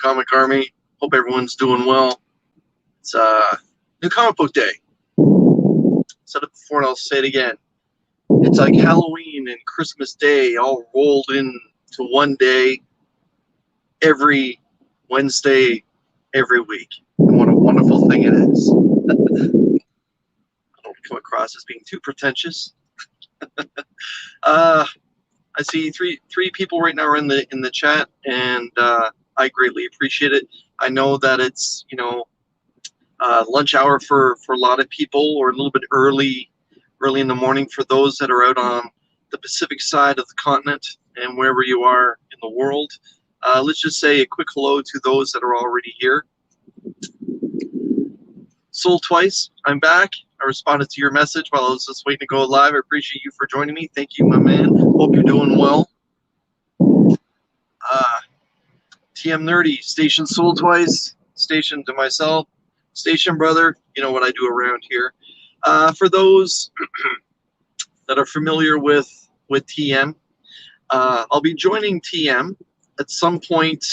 Comic Army. Hope everyone's doing well. It's New Comic Book Day. Said it before and I'll say it again. It's like Halloween and Christmas Day all rolled into one day every Wednesday every week. And what a wonderful thing it is. I don't come across as being too pretentious. I see three people right now are in the chat, and I greatly appreciate it. I know that it's lunch hour for a lot of people, or a little bit early in the morning for those that are out on the Pacific side of the continent and wherever you are in the world. Let's just say a quick hello to those that are already here. Sold Twice, I'm back. I responded to your message while I was just waiting to go live. I appreciate you for joining me. Thank you, my man. Hope you're doing well. TM Nerdy, Station Sold Twice, Station to myself, Station Brother, you know what I do around here. For those that are familiar with TM, I'll be joining TM at some point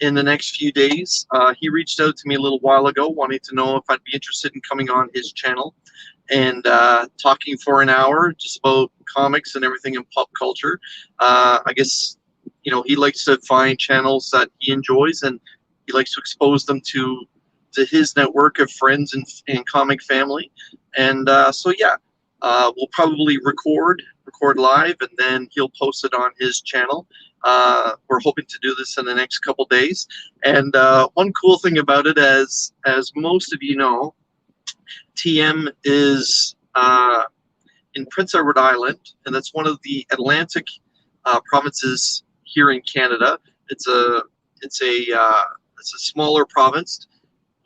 in the next few days. He reached out to me a little while ago, wanting to know if I'd be interested in coming on his channel and talking for an hour just about comics and everything in pop culture. I guess, he likes to find channels that he enjoys, and he likes to expose them to his network of friends and comic family. And so yeah, we'll probably record live, and then he'll post it on his channel. We're hoping to do this in the next couple days. And one cool thing about it, as most of you know, TM is in Prince Edward Island, and that's one of the Atlantic provinces here in Canada. It's a smaller province,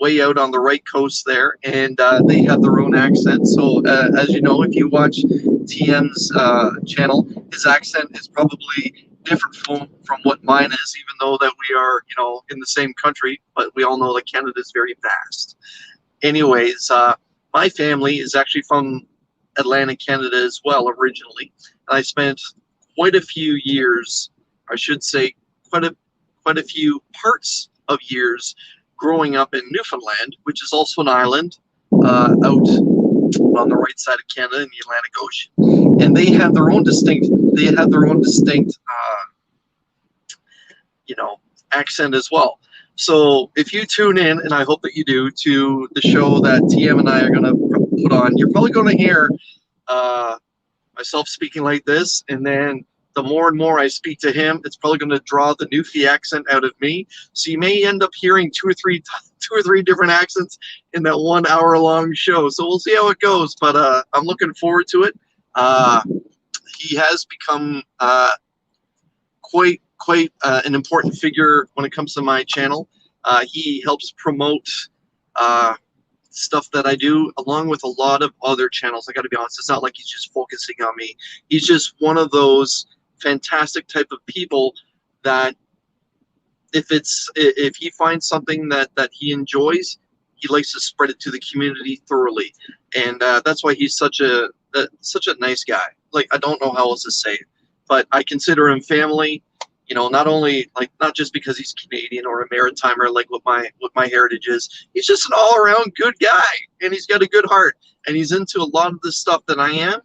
way out on the right coast there, and they have their own accent. So as you know, if you watch TM's channel, his accent is probably different from what mine is, even though that we are in the same country, but we all know that Canada is very vast. Anyways, my family is actually from Atlantic Canada as well originally, and I spent quite a few years, I should say quite a few parts of years, growing up in Newfoundland, which is also an island out on the right side of Canada in the Atlantic Ocean, and they have their own distinct accent as well. So if you tune in, and I hope that you do, to the show that TM and I are going to put on, you're probably going to hear myself speaking like this, and then the more and more I speak to him, it's probably going to draw the Newfie accent out of me. So you may end up hearing two or three different accents in that 1 hour long show. So we'll see how it goes, but I'm looking forward to it. He has become quite an important figure when it comes to my channel. He helps promote stuff that I do, along with a lot of other channels. I got to be honest, it's not like he's just focusing on me. He's just one of those fantastic type of people that if he finds something that he enjoys, he likes to spread it to the community thoroughly, and that's why he's such a nice guy. Like, I don't know how else to say it, but I consider him family. Not just because he's Canadian or a Maritimer, like what my heritage is. He's just an all-around good guy, and he's got a good heart, and he's into a lot of the stuff that I am.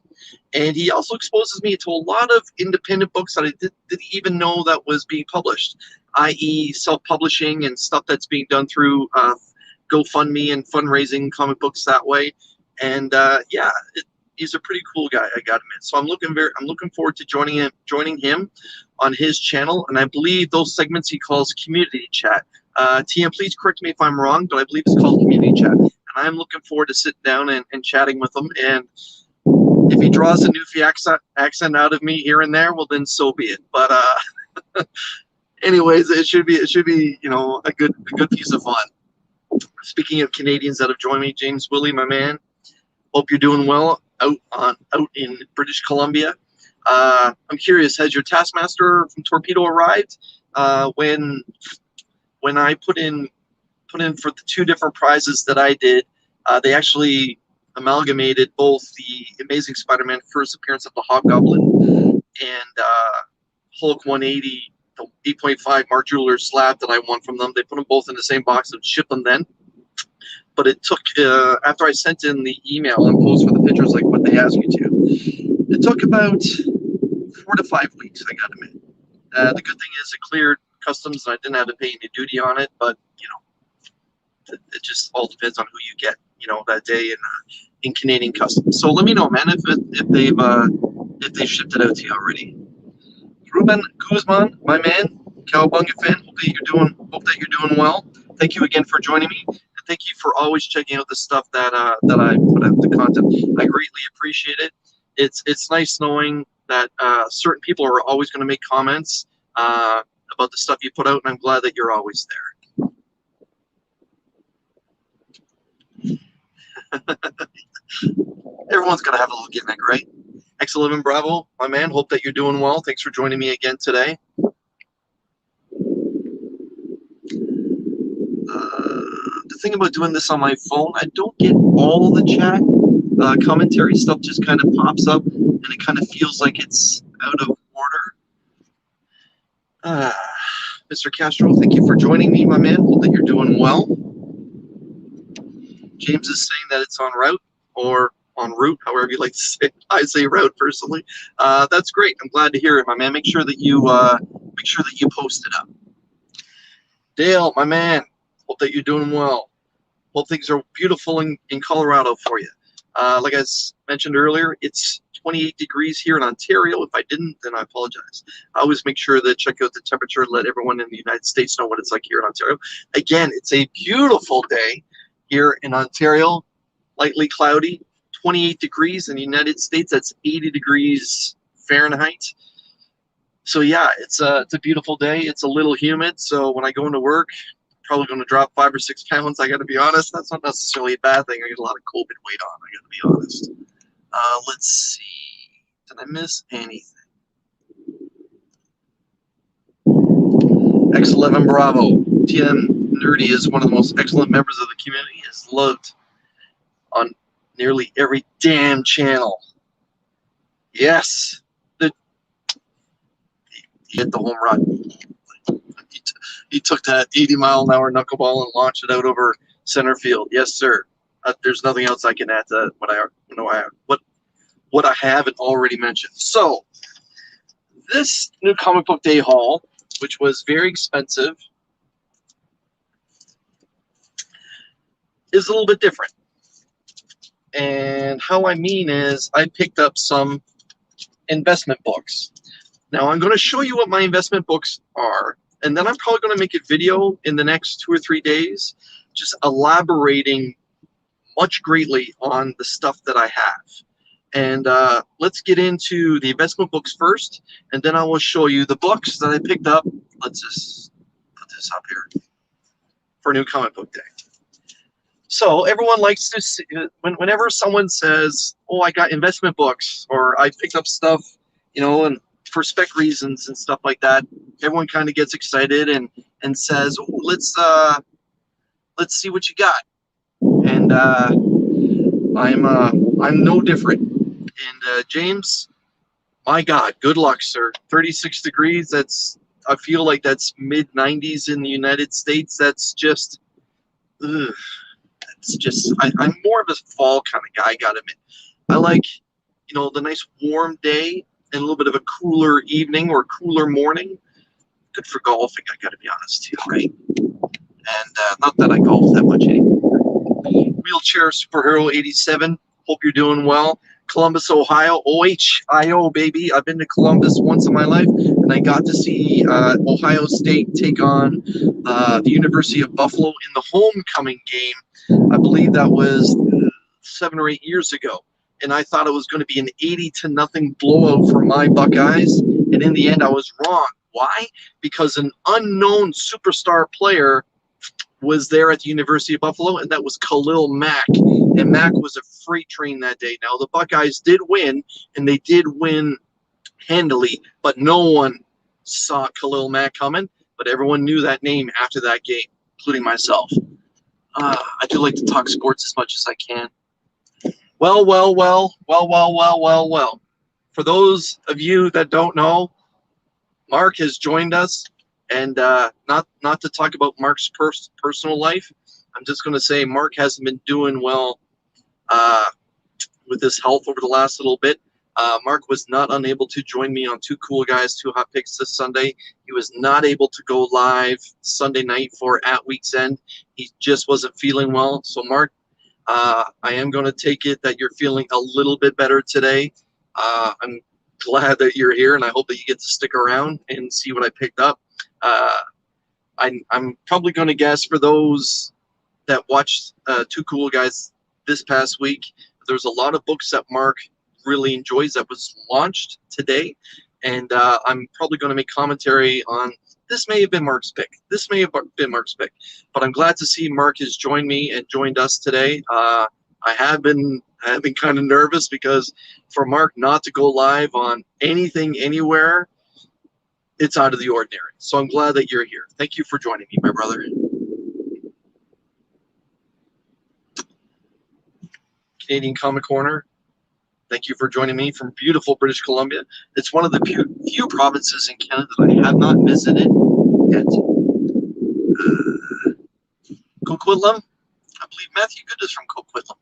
And he also exposes me to a lot of independent books that I didn't even know that was being published, i.e. self-publishing and stuff that's being done through GoFundMe and fundraising comic books that way. And he's a pretty cool guy, I gotta admit. So I'm looking forward to joining him on his channel, and I believe those segments he calls community chat. TM, please correct me if I'm wrong, but I believe it's called community chat. And I'm looking forward to sitting down and chatting with him. And if he draws a Newfie accent out of me here and there, well, then so be it. But anyways, it should be a good piece of fun. Speaking of Canadians that have joined me, James Willie, my man, hope you're doing well out in British Columbia. I'm curious, has your Taskmaster from Torpedo arrived? When I put in for the 2 different prizes that I did, they actually amalgamated both the Amazing Spider-Man first appearance of the Hobgoblin and Hulk 180 the 8.5 Mark Jeweler slab that I won from them. They put them both in the same box and shipped them then. But it took, after I sent in the email and posed for the pictures like what they asked me to, it took about 4 to 5 weeks I got them in. The good thing is it cleared customs and I didn't have to pay any duty on it, but, you know, it just all depends on who you get, you know, that day in Canadian customs. So let me know, man, if they've shipped it out to you already. Ruben Guzman, my man, Cowabunga fan, hope that you're doing well. Thank you again for joining me, and thank you for always checking out the stuff that I put out, the content. I greatly appreciate it. It's nice knowing that certain people are always going to make comments about the stuff you put out, and I'm glad that you're always there. Everyone's got to have a little gimmick, right? X11 Bravo, my man, hope that you're doing well. Thanks for joining me again today. The thing about doing this on my phone, I don't get all the chat. Commentary stuff just kind of pops up, and it kind of feels like it's out of order. Mr. Castro, thank you for joining me, my man. Hope that you're doing well. James is saying that it's en route, or en route, however you like to say it. I say route personally. That's great. I'm glad to hear it, my man. Make sure that you post it up. Dale, my man, hope that you're doing well. Hope things are beautiful in Colorado for you. Like I mentioned earlier, it's 28 degrees here in Ontario. If I didn't, then I apologize. I always make sure to check out the temperature, let everyone in the United States know what it's like here in Ontario. Again, it's a beautiful day here in Ontario, lightly cloudy, 28 degrees. In the United States, that's 80 degrees Fahrenheit. So yeah, it's a beautiful day. It's a little humid, so when I go into work, I'm probably going to drop 5 or 6 pounds. I got to be honest. That's not necessarily a bad thing. I get a lot of COVID weight on. I got to be honest. Let's see. Did I miss anything? X11 Bravo. TM Nerdy is one of the most excellent members of the community. Is loved on nearly every damn channel. Yes. He hit the home run. He took that 80-mile-an-hour knuckleball and launched it out over center field. Yes, sir. There's nothing else I can add to what I haven't already mentioned. So this new comic book day haul, which was very expensive, is a little bit different. And how I mean is I picked up some investment books. Now I'm going to show you what my investment books are, and then I'm probably going to make a video in the next 2 or 3 days just elaborating much greatly on the stuff that I have. And let's get into the investment books first, and then I will show you the books that I picked up. Let's just put this up here for New Comic Book Day. So everyone likes to see, whenever someone says, oh, I got investment books, or I picked up stuff, you know, and for spec reasons and stuff like that, everyone kind of gets excited and says, oh, let's see what you got. And I'm no different. And James, my God, good luck, sir. 36 degrees. I feel like that's mid 90s in the United States. That's just, ugh. It's just, I'm more of a fall kind of guy, gotta admit. I like, you know, the nice warm day and a little bit of a cooler evening or cooler morning. Good for golfing, I gotta be honest too, right? And not that I golf that much anymore. Wheelchair Superhero 87, hope you're doing well. Columbus, Ohio, OHIO, baby. I've been to Columbus once in my life, and I got to see Ohio State take on the University of Buffalo in the homecoming game. I believe that was 7 or 8 years ago, and I thought it was going to be an 80-0 blowout for my Buckeyes, and in the end, I was wrong. Why? Because an unknown superstar player was there at the University of Buffalo, and that was Khalil Mack. And Mack was a freight train that day. Now, the Buckeyes did win, and they did win handily, but no one saw Khalil Mack coming, but everyone knew that name after that game, including myself. I do like to talk sports as much as I can. Well. For those of you that don't know, Mark has joined us, and not to talk about Mark's personal life. I'm just going to say Mark hasn't been doing well with his health over the last little bit. Mark was not unable to join me on Two Cool Guys, Two Hot Picks this Sunday. He was not able to go live Sunday night for At Week's End. He just wasn't feeling well. So, Mark, I am going to take it that you're feeling a little bit better today. I'm glad that you're here, and I hope that you get to stick around and see what I picked up. I'm probably going to guess for those that watched Two Cool Guys this past week, there's a lot of books that Mark really enjoys that was launched today, and I'm probably going to make commentary on this. May have been Mark's pick. This may have been Mark's pick, but I'm glad to see Mark has joined me and joined us today. I have been kind of nervous because for Mark not to go live on anything anywhere, it's out of the ordinary. So I'm glad that you're here. Thank you for joining me, my brother. Canadian Comic Corner, thank you for joining me from beautiful British Columbia. It's one of the few provinces in Canada that I have not visited yet. Coquitlam, I believe Matthew Good is from Coquitlam.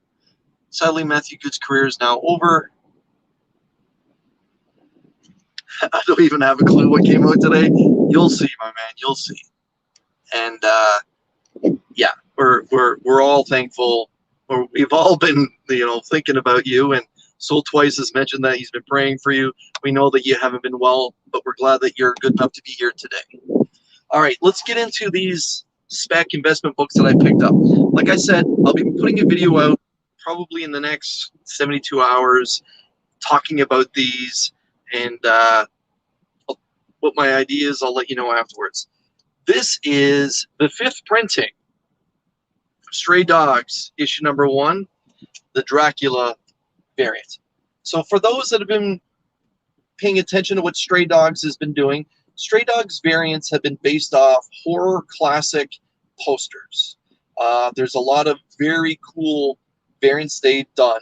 Sadly, Matthew Good's career is now over. I don't even have a clue what came out today. You'll see, my man. You'll see. And yeah, we're all thankful. Or we've all been, thinking about you. And Soul Twice has mentioned that he's been praying for you. We know that you haven't been well, but we're glad that you're good enough to be here today. All right, let's get into these spec investment books that I picked up. Like I said, I'll be putting a video out probably in the next 72 hours talking about these, and what my idea is, I'll let you know afterwards. This is the 5th printing of Stray Dogs, issue number 1, the Dracula variant. So for those that have been paying attention to what Stray Dogs has been doing, Stray Dogs variants have been based off horror classic posters. There's a lot of very cool variants they've done.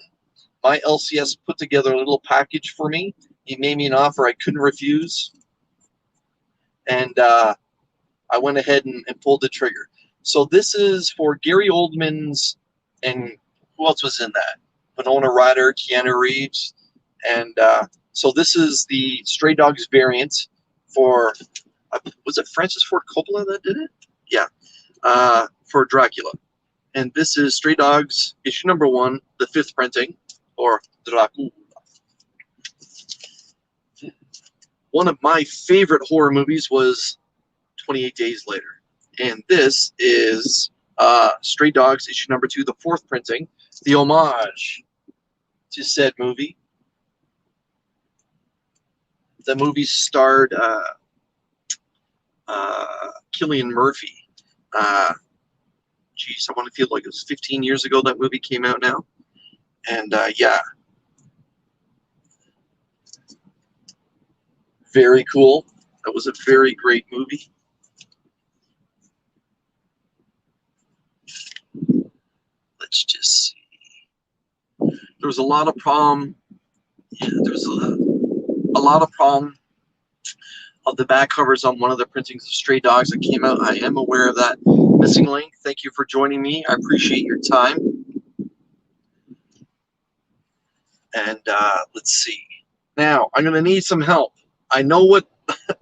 My LCS put together a little package for me. He made me an offer I couldn't refuse, and I went ahead and pulled the trigger. So this is for Gary Oldman's, and who else was in that? Winona Ryder, Keanu Reeves, and so this is the Stray Dogs variant for, was it Francis Ford Coppola that did it? Yeah, for Dracula. And this is Stray Dogs, issue number 1, the 5th printing, or Dracula. One of my favorite horror movies was 28 Days Later. And this is Stray Dogs, issue number 2, the 4th printing, the homage to said movie. The movie starred Cillian Murphy. Geez, I want to feel like it was 15 years ago that movie came out now. And yeah, very cool. That was a very great movie. Let's just see. There was a lot of problem. Yeah, there was a lot of problem of the back covers on one of the printings of Stray Dogs that came out. I am aware of that missing link. Thank you for joining me. I appreciate your time. And let's see. Now I'm going to need some help. I know what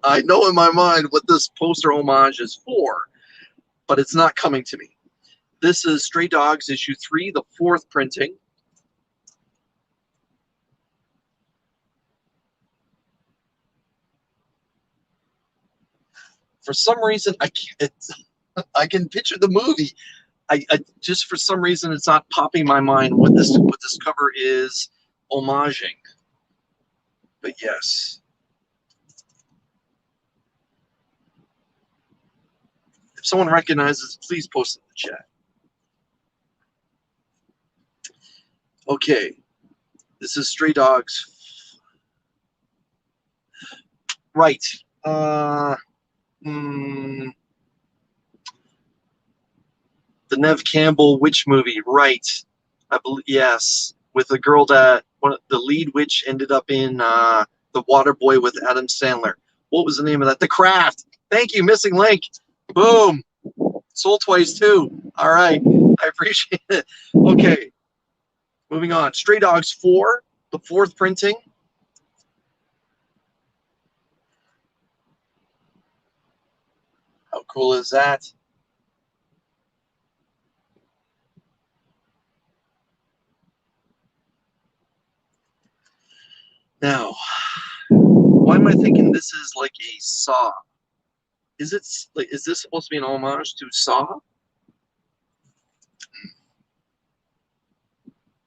I know in my mind what this poster homage is for, but it's not coming to me. This is Stray Dogs issue 3, the 4th printing. For some reason, I can picture the movie. I just for some reason it's not popping my mind what this cover is homaging. But yes. If someone recognizes, please post it in the chat. Okay. This is Stray Dogs. Right. The Nev Campbell witch movie, right? I believe, yes, with the girl that the lead witch ended up in The Waterboy with Adam Sandler. What was the name of that? The Craft. Thank you, Missing Link. Boom. Sold twice too. All right, I appreciate it. Okay, moving on. Stray Dogs 4, the 4th printing. How cool is that? Now, why am I thinking this is like a Saw? Is it like, is this supposed to be an homage to Saw?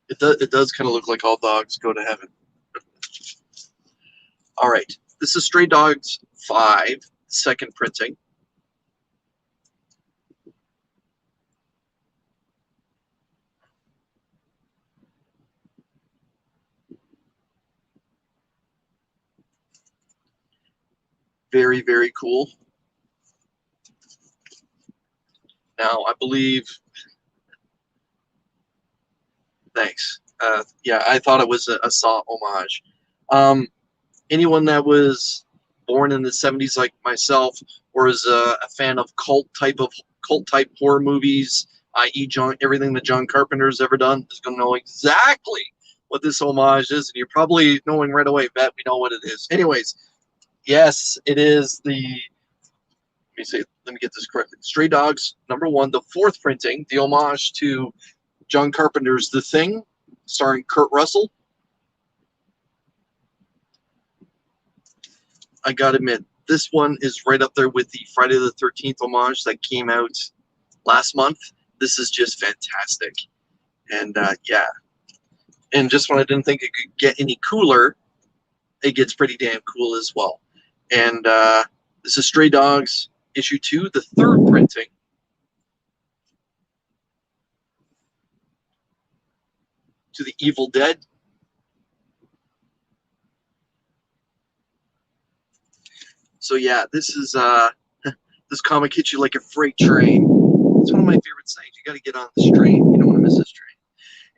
It does kind of look like All Dogs Go to Heaven. All right, this is Stray Dogs 5, 2nd printing. Very, very cool. Now, I believe, thanks. Yeah, I thought it was a Saw homage. Anyone that was born in the 70s like myself, or is a fan of cult type horror movies, i.e. everything that John Carpenter's ever done, is going to know exactly what this homage is, and you're probably knowing right away, bet we know what it is. Anyways, yes, it is the, let me get this correctly. Stray Dogs #1, the 4th printing, the homage to John Carpenter's The Thing, starring Kurt Russell. I gotta admit, this one is right up there with the Friday the 13th homage that came out last month. This is just fantastic. And yeah. And just when I didn't think it could get any cooler, it gets pretty damn cool as well. And this is Stray Dogs issue 2, the 3rd printing. To the Evil Dead. So yeah, this is this comic hits you like a freight train. It's one of my favorite sayings. You got to get on this train. You don't want to miss this train.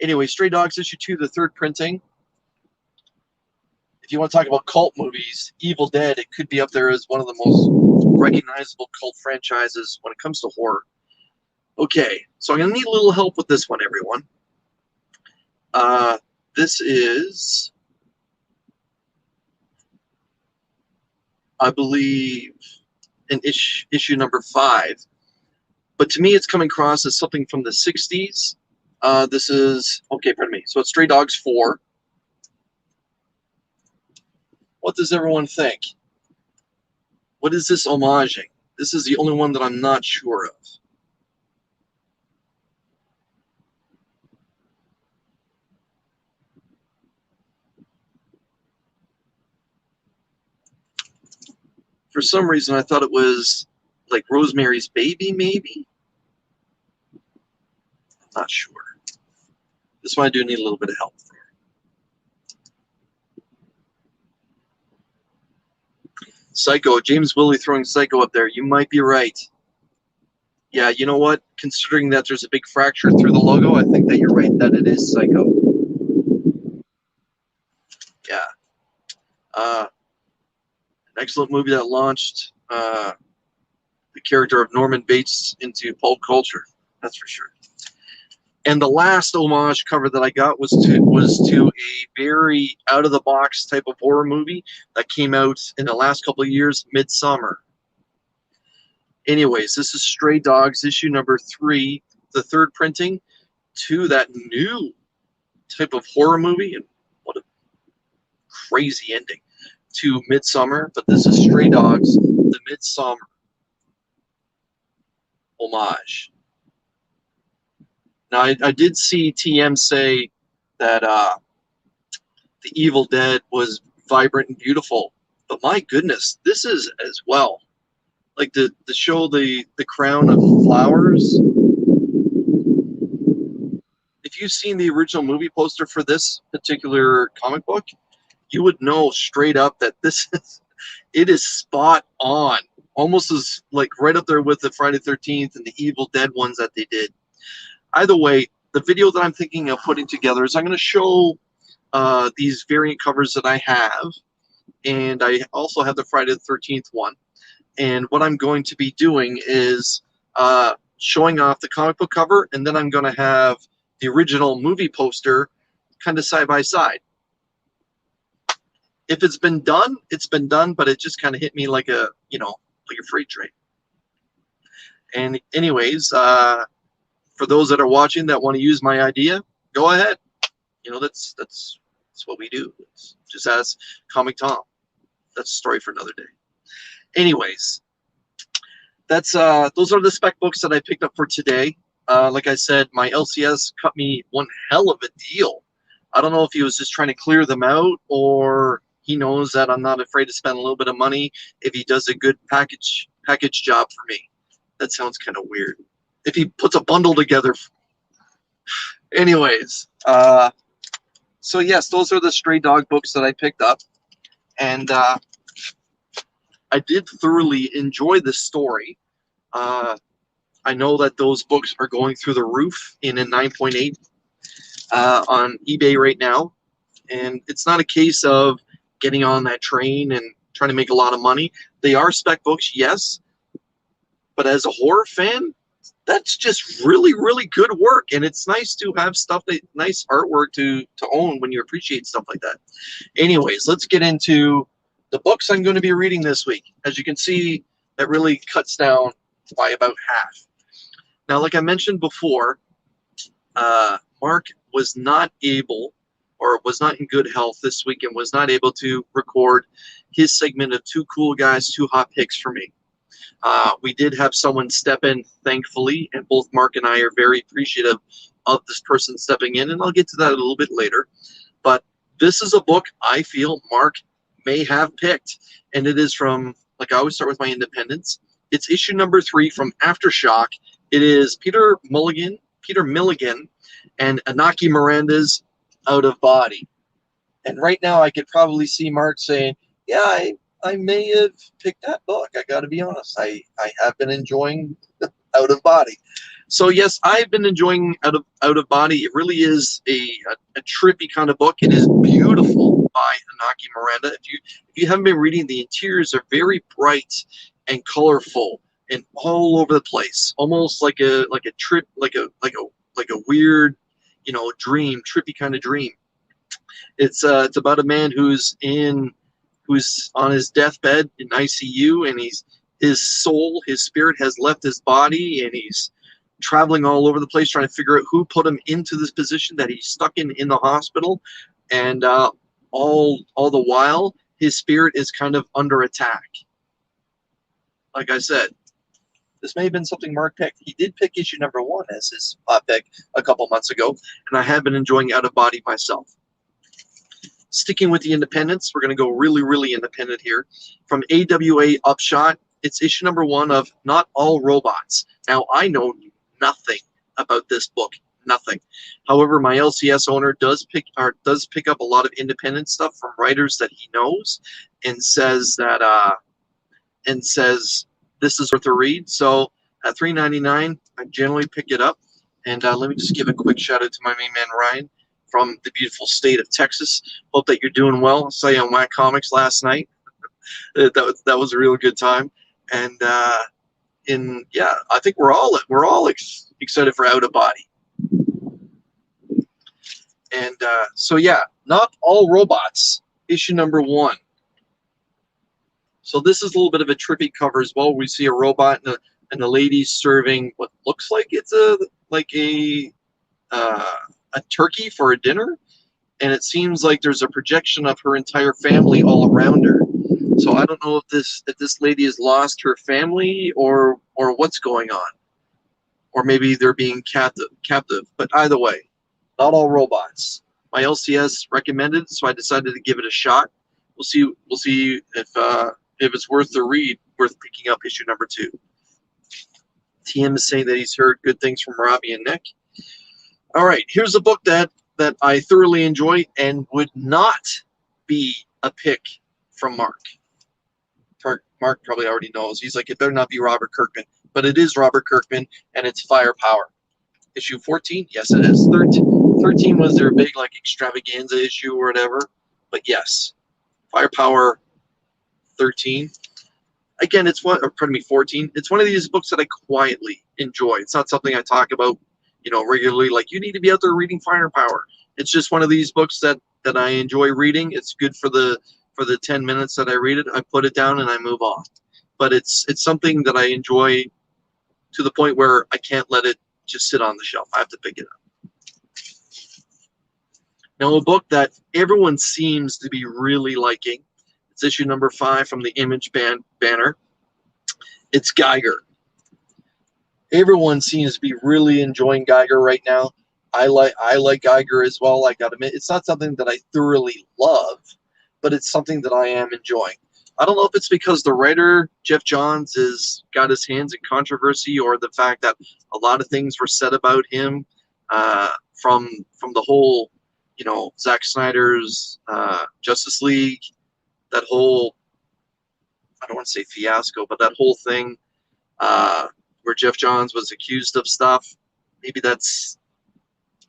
Anyway, Stray Dogs issue 2, the 3rd printing. If you want to talk about cult movies, Evil Dead, it could be up there as one of the most recognizable cult franchises when it comes to horror. Okay, so I'm going to need a little help with this one, everyone. This is, I believe, an issue #5. But to me, it's coming across as something from the 60s. This is, okay, pardon me. So it's Stray Dogs 4. What does everyone think? What is this homaging? This is the only one that I'm not sure of. For some reason, I thought it was like Rosemary's Baby, maybe? I'm not sure. This one I do need a little bit of help for. Psycho, James Willie throwing Psycho up there. You might be right. Yeah, you know what? Considering that there's a big fracture through the logo, I think that you're right that it is Psycho. Yeah. An excellent movie that launched the character of Norman Bates into pulp culture. That's for sure. And the last homage cover that I got was to a very out-of-the-box type of horror movie that came out in the last couple of years, Midsommar. Anyways, this is Stray Dogs issue #3, the 3rd printing, to that new type of horror movie. And what a crazy ending to Midsommar. But this is Stray Dogs, the Midsommar homage. Now, I did see TM say that The Evil Dead was vibrant and beautiful, but my goodness, this is as well. Like the show, the crown of flowers. If you've seen the original movie poster for this particular comic book, you would know straight up that this is, it is spot on. Almost as like right up there with the Friday 13th and the Evil Dead ones that they did. Either way, the video that I'm thinking of putting together is I'm going to show these variant covers that I have and I also have the Friday the 13th one. And what I'm going to be doing is showing off the comic book cover, and then I'm going to have the original movie poster kind of side by side. If it's been done, it's been done, but it just kind of hit me like a, like a freight train. And anyways, for those that are watching that want to use my idea, go ahead. That's what we do. It's just ask Comic Tom. That's a story for another day. Anyways, that's those are the spec books that I picked up for today. Like I said, my LCS cut me one hell of a deal. I don't know if he was just trying to clear them out, or he knows that I'm not afraid to spend a little bit of money if he does a good package job for me. That sounds kind of weird. If he puts a bundle together. Anyways, so yes, those are the Stray Dog books that I picked up, and I did thoroughly enjoy this story. I know that those books are going through the roof in a 9.8 on eBay right now, and it's not a case of getting on that train and trying to make a lot of money. They are spec books, yes, but as a horror fan, that's just really, really good work, and it's nice to have nice artwork to own when you appreciate stuff like that. Anyways, let's get into the books I'm going to be reading this week. As you can see, that really cuts down by about half. Now, like I mentioned before, Mark was not able, or was not in good health this week, and was not able to record his segment of Two Cool Guys, Two Hot Picks for me. We did have someone step in, thankfully, and both Mark and I are very appreciative of this person stepping in, and I'll get to that a little bit later. But this is a book I feel Mark may have picked, and it is from, like I always start with my independents, it's issue number 3 from Aftershock. It is Peter Milligan, and Anaki Miranda's Out of Body. And right now I could probably see Mark saying, yeah, I may have picked that book. I got to be honest. I have been enjoying Out of Body. So yes, I've been enjoying Out of Body. It really is a trippy kind of book. It is beautiful by Anaki Miranda. If you haven't been reading, the interiors are very bright and colorful and all over the place, almost like a trip, like a weird, dream, trippy kind of dream. It's about a man who's on his deathbed in ICU, and his spirit has left his body, and he's traveling all over the place trying to figure out who put him into this position that he's stuck in the hospital. And all the while, his spirit is kind of under attack. Like I said, this may have been something Mark picked. He did pick issue number 1 as his pick a couple months ago, and I have been enjoying Out of Body myself. Sticking with the independents, we're going to go really, really independent here. From AWA Upshot, it's issue number 1 of Not All Robots. Now, I know nothing about this book, nothing. However, my LCS owner does pick up a lot of independent stuff from writers that he knows, and says this is worth a read. So at $3.99, I generally pick it up. And let me just give a quick shout out to my main man Ryan from the beautiful state of Texas. Hope that you're doing well. I saw you on Whack Comics last night. that was a real good time. And yeah, I think we're all excited for Out of Body. And so yeah, Not All Robots, issue number 1. So this is a little bit of a trippy cover as well. We see a robot and a lady serving what looks like it's a turkey for a dinner, and it seems like there's a projection of her entire family all around her. So I don't know if this lady has lost her family or what's going on, or maybe they're being captive. But either way, Not All Robots. My LCS recommended, so I decided to give it a shot. We'll see if it's worth the read, worth picking up issue number 2. TM is saying that he's heard good things from Robbie and Nick. All right, here's a book that I thoroughly enjoy and would not be a pick from Mark. Mark probably already knows. He's like, it better not be Robert Kirkman. But it is Robert Kirkman, and it's Firepower. Issue 14? Yes, it is. 13 was their big, extravaganza issue or whatever. But yes, Firepower 13. Again, it's one, or pardon me, 14. It's one of these books that I quietly enjoy. It's not something I talk about, regularly. Like, you need to be out there reading Firepower. It's just one of these books that I enjoy reading. It's good for the 10 minutes that I read it. I put it down and I move on. But it's something that I enjoy to the point where I can't let it just sit on the shelf. I have to pick it up. Now, a book that everyone seems to be really liking. It's issue number 5 from the Image banner. It's Geiger. Everyone seems to be really enjoying Geiger right now. I like Geiger as well. I gotta admit, it's not something that I thoroughly love, but it's something that I am enjoying. I don't know if it's because the writer, Geoff Johns, has got his hands in controversy, or the fact that a lot of things were said about him from the whole, Zack Snyder's Justice League, that whole, I don't want to say fiasco, but that whole thing where Geoff Johns was accused of stuff. Maybe that's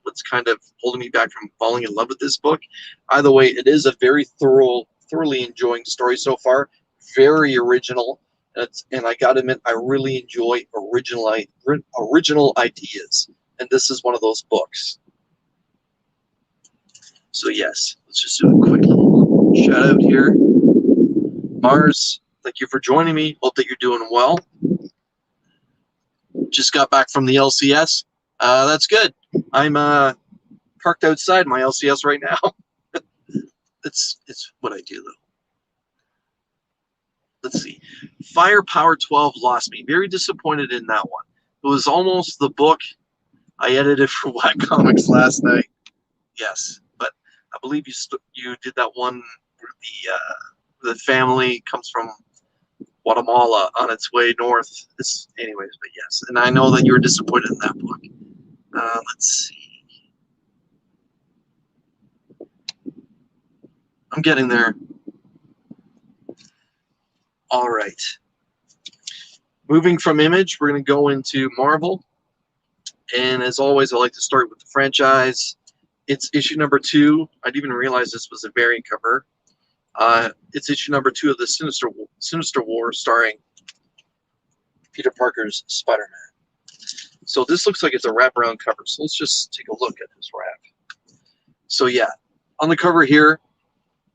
what's kind of holding me back from falling in love with this book. Either way, it is a very thoroughly enjoying story so far. Very original, and I gotta admit, I really enjoy original ideas, and this is one of those books. So yes, let's just do a quick little shout out here. Mars, thank you for joining me. Hope that you're doing well. Just got back from the LCS. That's good. I'm parked outside my LCS right now. It's what I do, though. Let's see. Firepower 12 lost me. Very disappointed in that one. It was almost the book I edited for Whack Comics last night. Yes, but I believe you did that one where the family comes from Guatemala on its way north. Anyways, but yes, and I know that you were disappointed in that book. Let's see. I'm getting there. All right. Moving from Image, we're going to go into Marvel. And as always, I like to start with the franchise. It's issue number 2. I didn't even realize this was a variant cover. It's issue number 2 of the Sinister War, starring Peter Parker's Spider-Man. So this looks like it's a wraparound cover. So let's just take a look at this wrap. So yeah, on the cover here,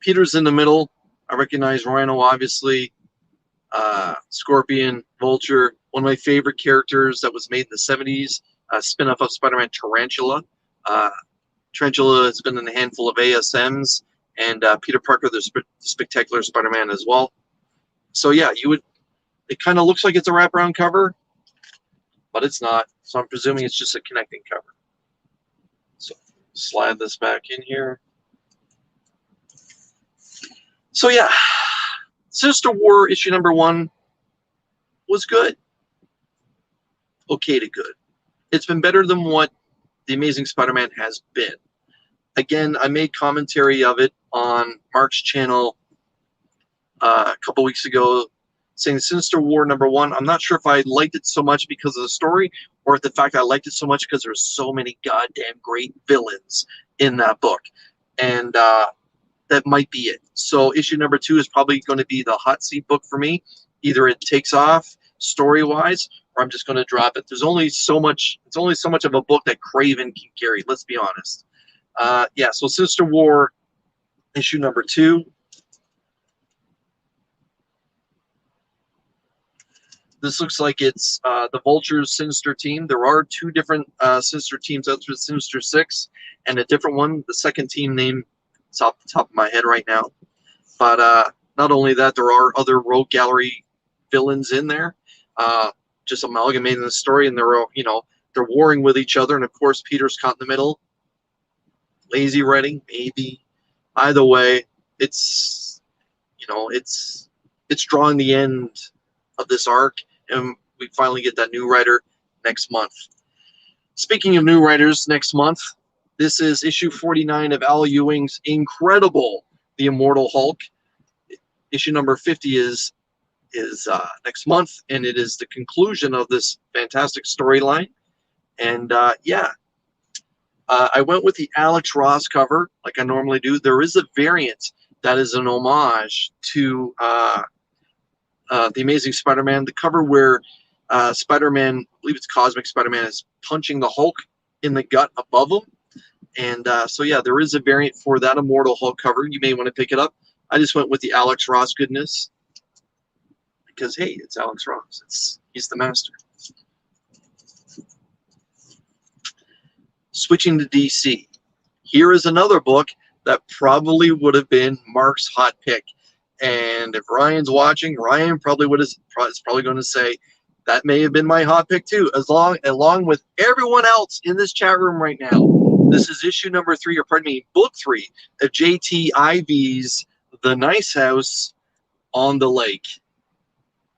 Peter's in the middle. I recognize Rhino, obviously. Scorpion, Vulture. One of my favorite characters that was made in the 70s, spin-off of Spider-Man, Tarantula. Tarantula has been in a handful of ASMs, and Peter Parker, the Spectacular Spider-Man as well. So yeah, it kind of looks like it's a wraparound cover, but it's not. So I'm presuming it's just a connecting cover. So slide this back in here. So yeah, Sinister War issue number 1 was good. Okay to good. It's been better than what The Amazing Spider-Man has been. Again, I made commentary of it on Mark's channel a couple weeks ago, saying Sinister War number 1. I'm not sure if I liked it so much because of the story, or if the fact I liked it so much because there's so many goddamn great villains in that book. And that might be it. So issue number 2 is probably going to be the hot seat book for me. Either it takes off story-wise, or I'm just going to drop it. There's only so much. It's only so much of a book that Craven can carry. Let's be honest. Yeah. So Sinister War, issue number 2. This looks like it's the Vulture's Sinister team. There are 2 different Sinister teams out through Sinister 6, and a different one. The second team name is off the top of my head right now. But not only that, there are other Rogue Gallery villains in there, just amalgamating the story, and they're warring with each other, and of course Peter's caught in the middle. Lazy writing, maybe. Either way, it's drawing the end of this arc, and we finally get that new writer next month. Speaking of new writers next month, this is issue 49 of Al Ewing's incredible The Immortal Hulk. Issue number 50 is next month, and it is the conclusion of this fantastic storyline. And yeah, I went with the Alex Ross cover like I normally do. There is a variant that is an homage to The Amazing Spider-Man, the cover where Spider-Man, I believe it's Cosmic Spider-Man, is punching the Hulk in the gut above him. And so, yeah, there is a variant for that Immortal Hulk cover. You may want to pick it up. I just went with the Alex Ross goodness because, hey, it's Alex Ross. He's the master. Switching to DC. Here is another book that probably would have been Mark's hot pick. And if Ryan's watching, Ryan probably is probably going to say, that may have been my hot pick too, along with everyone else in this chat room right now. This is issue number 3, or pardon me, book 3 of J.T. Ivy's The Nice House on the Lake.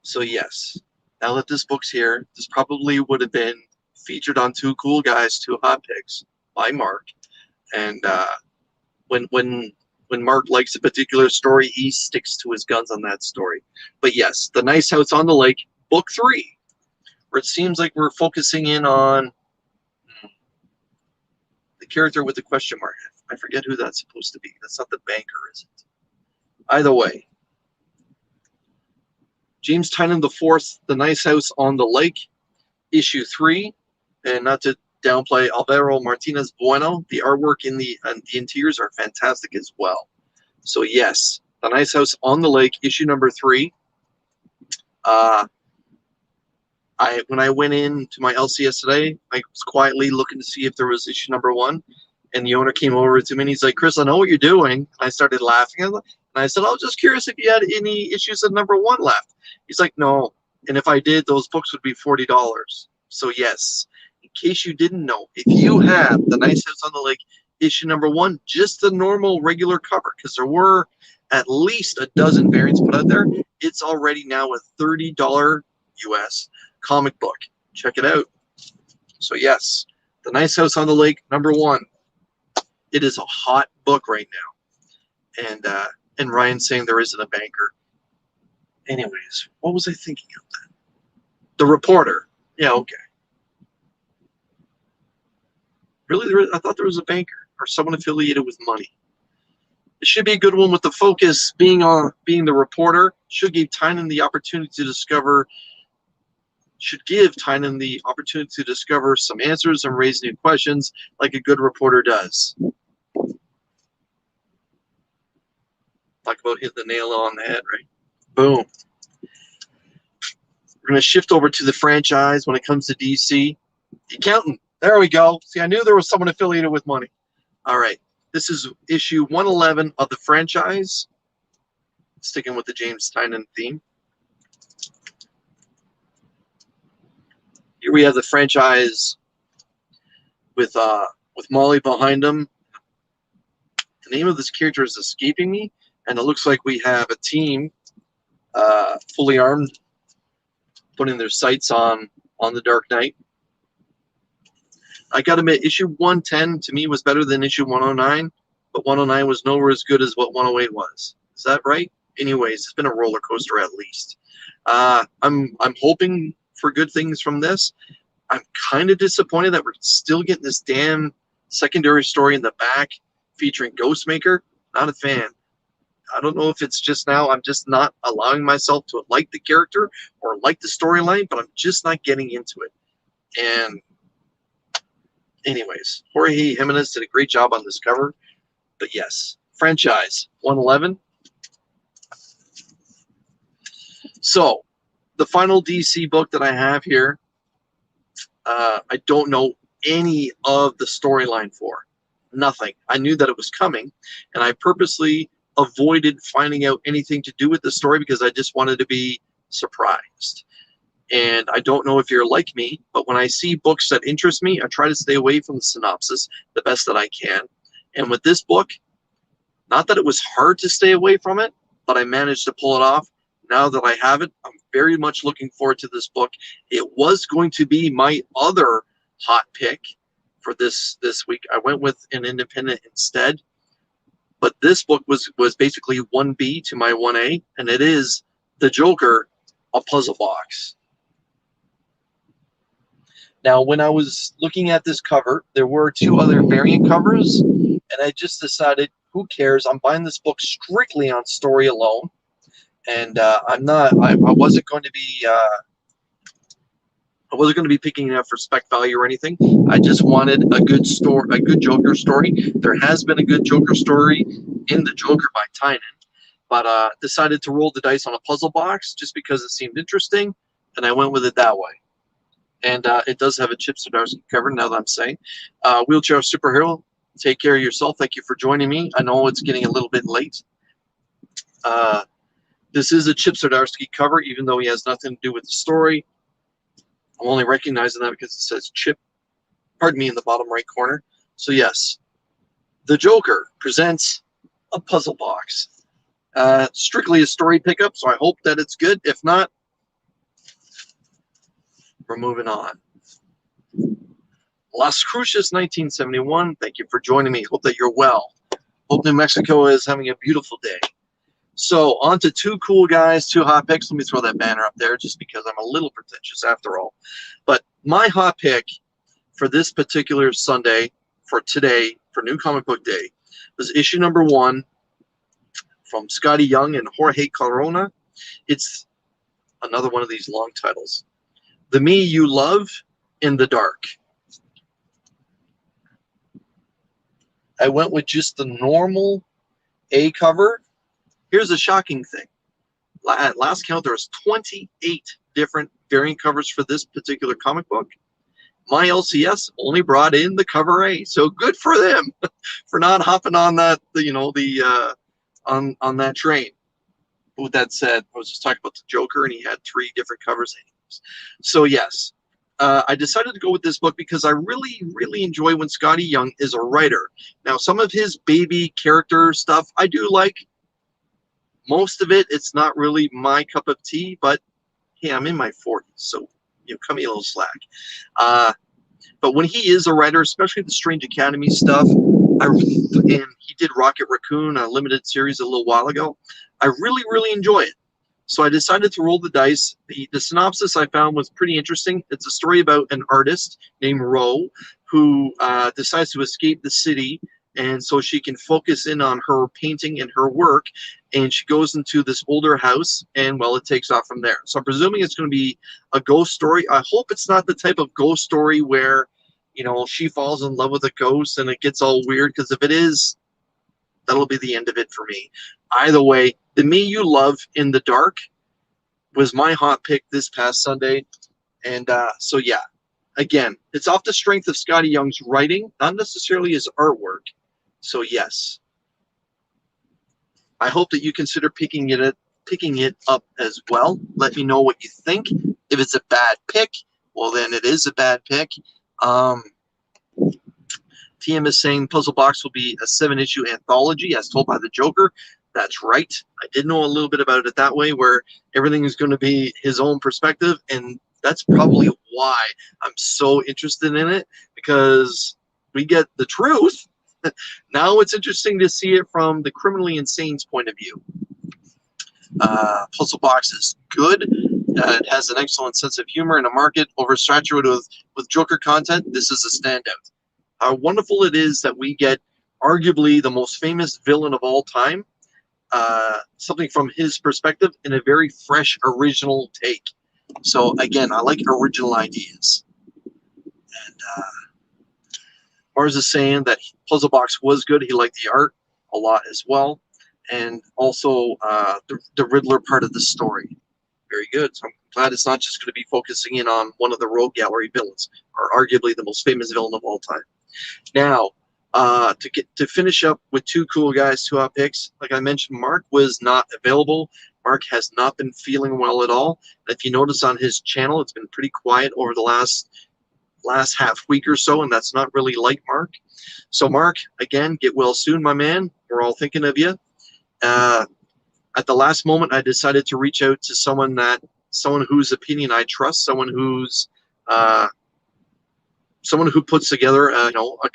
So yes, now that this book's here, this probably would have been featured on Two Cool Guys, 2 hot picks by Mark. And when Mark likes a particular story, he sticks to his guns on that story. But yes, The Nice House on the Lake, book 3, where it seems like we're focusing in on the character with the question mark. I forget who that's supposed to be. That's not the banker, is it? Either way. James Tynion IV, The Nice House on the Lake, issue 3. And not to downplay Alvaro Martinez Bueno, the artwork in the interiors are fantastic as well. So yes, The Nice House on the Lake, issue number 3. When I went into my LCS today, I was quietly looking to see if there was issue number 1, and the owner came over to me and he's like, "Chris, I know what you're doing." And I started laughing, and I said, "I was just curious if you had any issues of number 1 left." He's like, "No, and if I did, those books would be $40." So yes, in case you didn't know, if you have The Nice House on the Lake issue number 1, just the normal regular cover, because there were at least a dozen variants put out there, it's already now a $30 US comic book. Check it out. So yes, The Nice House on the Lake, number 1. It is a hot book right now. And Ryan's saying there isn't a banker. Anyways, what was I thinking of then? The Reporter. Yeah, okay. Really, I thought there was a banker or someone affiliated with money. It should be a good one with the focus being the Reporter. Should give Tynion the opportunity to discover some answers and raise new questions like a good reporter does. Talk about hitting the nail on the head, right? Boom. We're going to shift over to the franchise when it comes to DC. The Accountant. There we go. See, I knew there was someone affiliated with money. All right. This is issue 111 of the franchise. Sticking with the James Tynion theme. Here we have the franchise with Molly behind him. The name of this character is escaping me, and it looks like we have a team fully armed, putting their sights on the Dark Knight. I gotta admit, issue 110 to me was better than issue 109, but 109 was nowhere as good as what 108 was. Is that right? Anyways, it's been a roller coaster at least. I'm hoping for good things from this. I'm kind of disappointed that we're still getting this damn secondary story in the back featuring Ghostmaker. Not a fan. I don't know if it's just now I'm just not allowing myself to like the character or like the storyline, but I'm just not getting into it. And anyways, Jorge Jimenez did a great job on this cover. But yes, franchise 111. So the final DC book that I have here, I don't know any of the storyline for. Nothing. I knew that it was coming, and I purposely avoided finding out anything to do with the story because I just wanted to be surprised. And I don't know if you're like me, but when I see books that interest me, I try to stay away from the synopsis the best that I can. And with this book, not that it was hard to stay away from it, but I managed to pull it off. Now that I have it, I'm very much looking forward to this book. It was going to be my other hot pick for this week. I went with an independent instead. But this book was basically 1B to my 1A, and it is The Joker, a puzzle box. Now, when I was looking at this cover, there were 2 other variant covers, and I just decided, who cares? I'm buying this book strictly on story alone, and I wasn't going to be picking it up for spec value or anything. I just wanted a good story, a good Joker story. There has been a good Joker story in The Joker by Tynion, but decided to roll the dice on a puzzle box just because it seemed interesting, and I went with it that way. And it does have a Chip Zdarsky cover, now that I'm saying. Wheelchair Superhero, take care of yourself. Thank you for joining me. I know it's getting a little bit late. This is a Chip Zdarsky cover, even though he has nothing to do with the story. I'm only recognizing that because it says Chip, pardon me, in the bottom right corner. So yes, The Joker presents a puzzle box. Strictly a story pickup, so I hope that it's good. If not, we're moving on. Las Cruces 1971. Thank you for joining me. Hope that you're well. Hope New Mexico is having a beautiful day. So on to two cool guys, two hot picks. Let me throw that banner up there just because I'm a little pretentious after all. But my hot pick for this particular Sunday, for today, for New Comic Book Day, was issue number 1 from Scotty Young and Jorge Corona. It's another one of these long titles. The Me You Love in the Dark. I went with just the normal A cover. Here's a shocking thing. At last count, there's 28 different variant covers for this particular comic book. My LCS only brought in the cover A, so good for them for not hopping on that, on that train. With that said, I was just talking about the Joker, and he had 3 different covers. So yes, I decided to go with this book because I really, really enjoy when Scotty Young is a writer. Now, some of his baby character stuff I do like. Most of it, it's not really my cup of tea, but hey, I'm in my 40s, so cut me a little slack. But when he is a writer, especially the Strange Academy stuff, and he did Rocket Raccoon, a limited series a little while ago, I really, really enjoy it. So I decided to roll the dice. The synopsis I found was pretty interesting. It's a story about an artist named Ro who decides to escape the city, and so she can focus in on her painting and her work, and she goes into this older house, and well, it takes off from there. So I'm presuming it's going to be a ghost story. I hope it's not the type of ghost story where she falls in love with a ghost and it gets all weird, because if it is, that'll be the end of it for me. Either way, The Me You Love in the Dark was my hot pick this past Sunday. And so yeah, again, it's off the strength of Scotty Young's writing, not necessarily his artwork. So yes, I hope that you consider picking it up as well. Let me know what you think. If it's a bad pick, well, then it is a bad pick. TM is saying Puzzle Box will be a 7-issue anthology as told by the Joker. That's right. I did know a little bit about it that way, where everything is going to be his own perspective, and that's probably why I'm so interested in it, because we get the truth. Now it's interesting to see it from the criminally insane's point of view. Puzzle Box is good. It has an excellent sense of humor in a market oversaturated with Joker content. This is a standout. How wonderful it is that we get arguably the most famous villain of all time, something from his perspective in a very fresh, original take. So again, I like original ideas. And Mars is saying that Puzzle Box was good. He liked the art a lot as well, and also the Riddler part of the story. Very good. So I'm glad it's not just going to be focusing in on one of the Rogue Gallery villains, or arguably the most famous villain of all time. Now, to finish up with two cool guys, 2 hot picks. Like I mentioned, Mark was not available. Mark has not been feeling well at all. And if you notice on his channel, it's been pretty quiet over the last half week or so, and that's not really like Mark. So Mark, again, get well soon, my man. We're all thinking of you. At the last moment, I decided to reach out to someone whose opinion I trust, someone who puts together a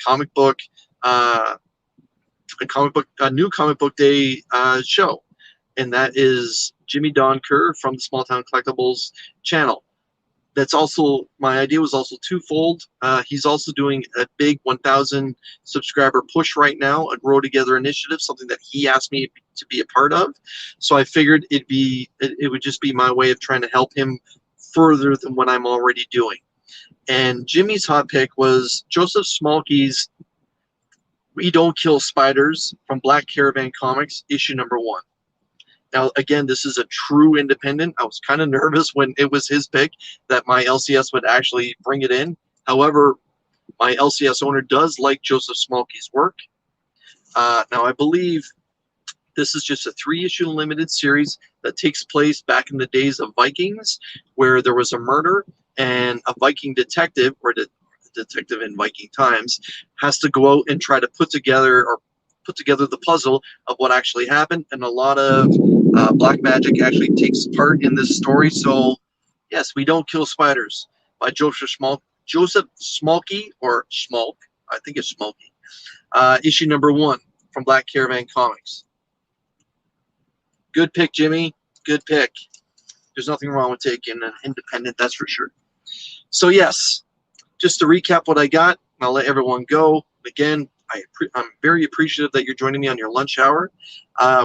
comic book, a new comic book day show, and that is Jimmy Don Kerr from the Small Town Collectibles channel. that's also, my idea was also twofold. He's also doing a big 1,000 subscriber push right now, a Grow Together initiative, something that he asked me to be a part of. So I figured it would just be my way of trying to help him further than what I'm already doing. And Jimmy's hot pick was Joseph Smolke's We Don't Kill Spiders from Black Caravan Comics, issue number 1. Now, again, this is a true independent. I was kind of nervous when it was his pick that my LCS would actually bring it in. However, my LCS owner does like Joseph Smolke's work. Now, I believe this is just a 3-issue limited series that takes place back in the days of Vikings, where there was a murder and a Viking detective, or detective in Viking times, has to go out and try to put together the puzzle of what actually happened, and a lot of black magic actually takes part in this story. So yes, We Don't Kill Spiders by Joseph Smolke, or Schmalk, I think it's Smolke, issue number 1 from Black Caravan Comics. Good pick, Jimmy, good pick. There's nothing wrong with taking an independent, that's for sure. So yes, just to recap what I got, I'll let everyone go. Again, I'm very appreciative that you're joining me on your lunch hour.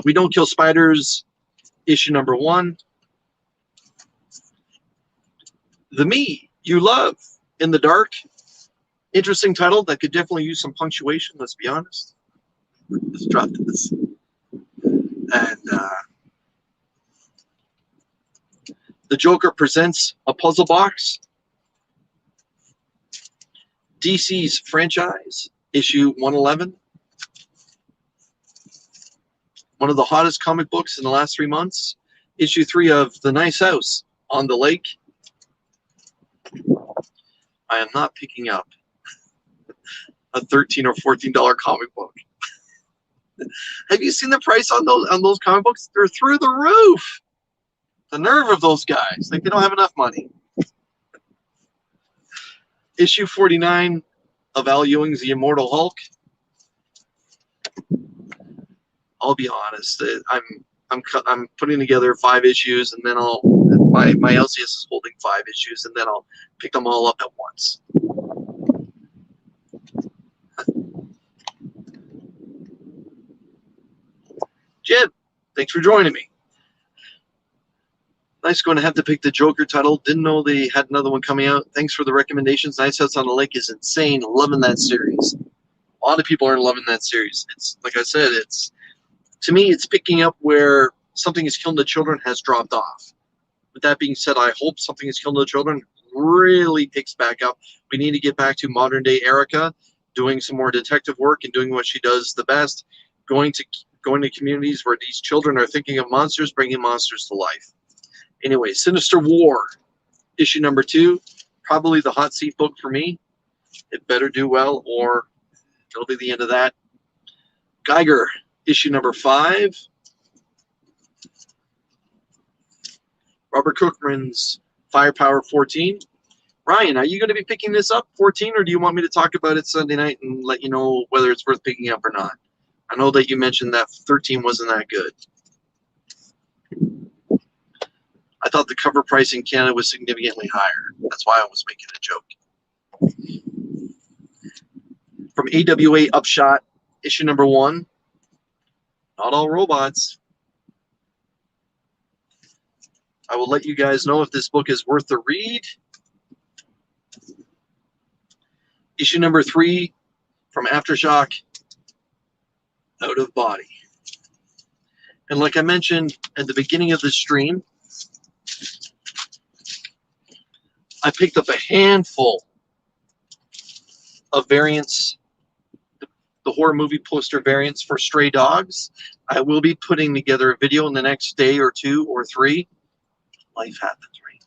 We Don't Kill Spiders, issue number 1. The Me You Love in the Dark. Interesting title that could definitely use some punctuation, let's be honest. Let's drop this. And The Joker Presents a Puzzle Box. DC's Franchise, issue 111. One of the hottest comic books in the last 3 months. Issue 3 of The Nice House on the Lake. I am not picking up a $13 or $14 comic book. Have you seen the price on those comic books? They're through the roof. The nerve of those guys. Like, they don't have enough money. Issue 49 of Al Ewing's The Immortal Hulk. I'll be honest, I'm putting together 5 issues, and then my LCS is holding 5 issues, and then I'll pick them all up at once. Jim, thanks for joining me. Nice, going to have to pick the Joker title. Didn't know they had another one coming out. Thanks for the recommendations. Nice House on the Lake is insane. Loving that series. A lot of people are loving that series. It's, like I said, to me, it's picking up where Something Is Killing the Children has dropped off. With that being said, I hope Something Is Killing the Children really picks back up. We need to get back to modern day Erica, doing some more detective work and doing what she does the best, going to communities where these children are thinking of monsters, bringing monsters to life. Anyway, Sinister War, issue number 2, probably the hot seat book for me. It better do well, or it'll be the end of that. Geiger, issue number 5. Robert Cookman's Firepower 14. Ryan, are you going to be picking this up, 14, or do you want me to talk about it Sunday night and let you know whether it's worth picking up or not? I know that you mentioned that 13 wasn't that good. I thought the cover price in Canada was significantly higher. That's why I was making a joke. From AWA Upshot, issue number 1. Not All Robots. I will let you guys know if this book is worth the read. Issue number 3 from Aftershock, Out of Body. And like I mentioned at the beginning of the stream, I picked up a handful of variants, the horror movie poster variants for Stray Dogs. I will be putting together a video in the next day or 2 or 3. Life happens, right?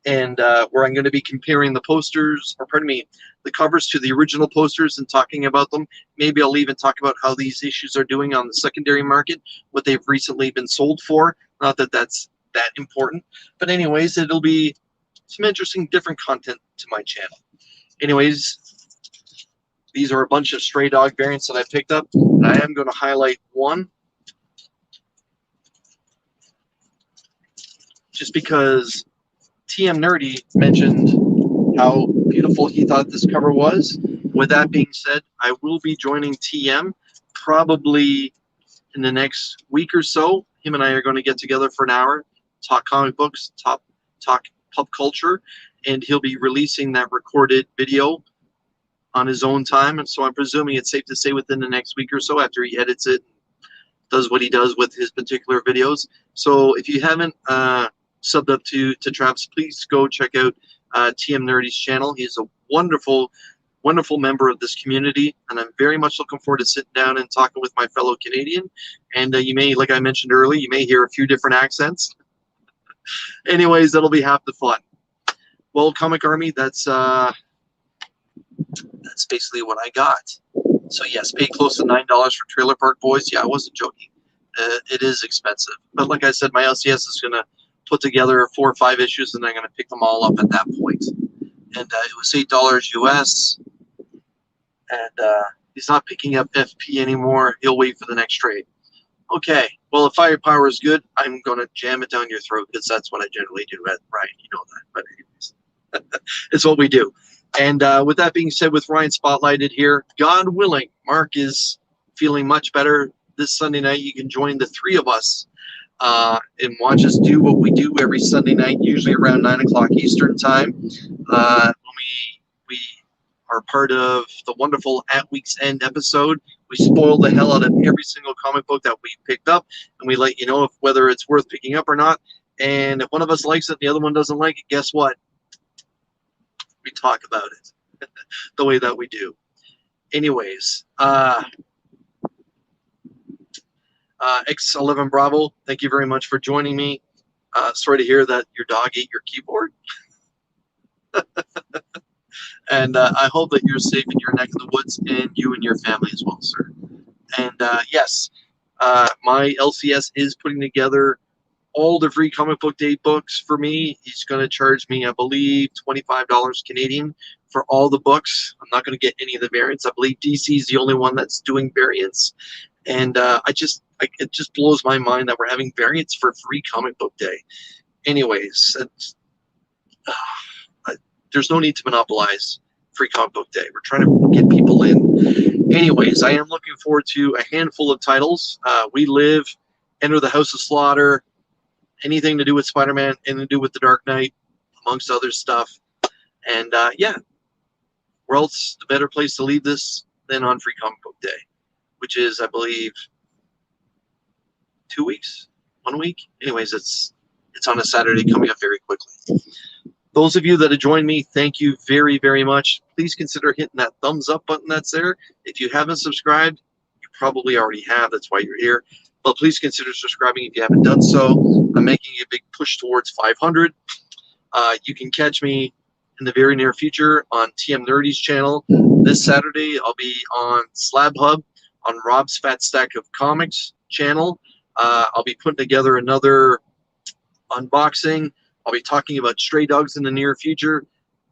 And where I'm going to be comparing the posters, or pardon me, the covers to the original posters and talking about them. Maybe I'll even talk about how these issues are doing on the secondary market, what they've recently been sold for. Not that that's that important, but anyways, it'll be some interesting different content to my channel. Anyways, these are a bunch of Stray Dog variants that I picked up, and I am going to highlight one just because TM Nerdy mentioned how beautiful he thought this cover was. With that being said, I will be joining TM probably in the next week or so. Him and I are going to get together for an hour, talk comic books, talk pop culture, and he'll be releasing that recorded video on his own time. And so I'm presuming it's safe to say within the next week or so, after he edits it, does what he does with his particular videos. So if you haven't subbed up to Travis, please go check out TM Nerdy's channel. He's a wonderful member of this community, and I'm very much looking forward to sitting down and talking with my fellow Canadian. And you may, like I mentioned earlier, you may hear a few different accents. Anyways, that'll be half the fun. Well, Comic Army, that's basically what I got. So yes, pay close to $9 for Trailer Park Boys. Yeah, I wasn't joking. It is expensive, but like I said, my LCS is going to put together 4 or 5 issues, and I'm going to pick them all up at that point. And it was $8 US. And he's not picking up FP anymore. He'll wait for the next trade. Okay. Well, if firepower is good, I'm going to jam it down your throat, because that's what I generally do, Ryan. You know that. But anyways, it's what we do. And with that being said, with Ryan spotlighted here, God willing, Mark is feeling much better. This Sunday night, you can join the 3 of us and watch us do what we do every Sunday night, usually around 9 o'clock Eastern time. When we are part of the wonderful At Week's End episode, we spoil the hell out of every single comic book that we picked up, and we let you know whether it's worth picking up or not. And if one of us likes it, the other one doesn't like it, guess what? We talk about it the way that we do. Anyways, X11 Bravo, thank you very much for joining me. Sorry to hear that your dog ate your keyboard. And I hope that you're safe in your neck of the woods, and you and your family as well, sir. And yes, my LCS is putting together all the free comic book day books for me. He's going to charge me, I believe, $25 Canadian for all the books. I'm not going to get any of the variants. I believe DC is the only one that's doing variants. And it just blows my mind that we're having variants for free comic book day. Anyways, there's no need to monopolize free comic book day. We're trying to get people in. Anyways, I am looking forward to a handful of titles. We Live, Enter the House of Slaughter, anything to do with Spider-Man, anything to do with the Dark Knight, amongst other stuff. And yeah, where else the better place to leave this than on Free Comic Book Day, which is, I believe, 2 weeks, 1 week. Anyways, it's on a Saturday, coming up very quickly. Those of you that have joined me, thank you very, very much. Please consider hitting that thumbs up button that's there. If you haven't subscribed, you probably already have. That's why you're here. But please consider subscribing if you haven't done so. I'm making a big push towards 500. You can catch me in the very near future on TM Nerdy's channel. This Saturday, I'll be on Slab Hub on Rob's Fat Stack of Comics channel. I'll be putting together another unboxing. I'll be talking about Stray Dogs in the near future.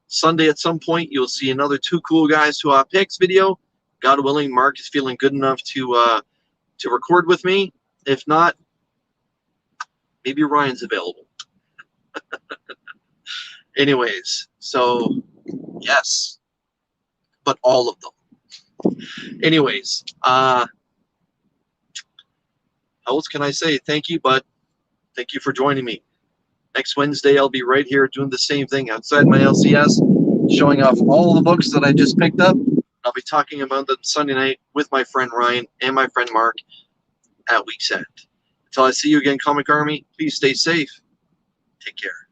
Sunday at some point, you'll see another Two Cool Guys Who Picks video. God willing, Mark is feeling good enough to record with me. If not, maybe Ryan's available. Anyways, so yes, but all of them. Anyways, how else can I say? Thank you, but thank you for joining me. Next Wednesday, I'll be right here doing the same thing outside my LCS, showing off all the books that I just picked up. I'll be talking about them Sunday night with my friend Ryan and my friend Mark at Week's End. Until I see you again, Comic Army, please stay safe. Take care.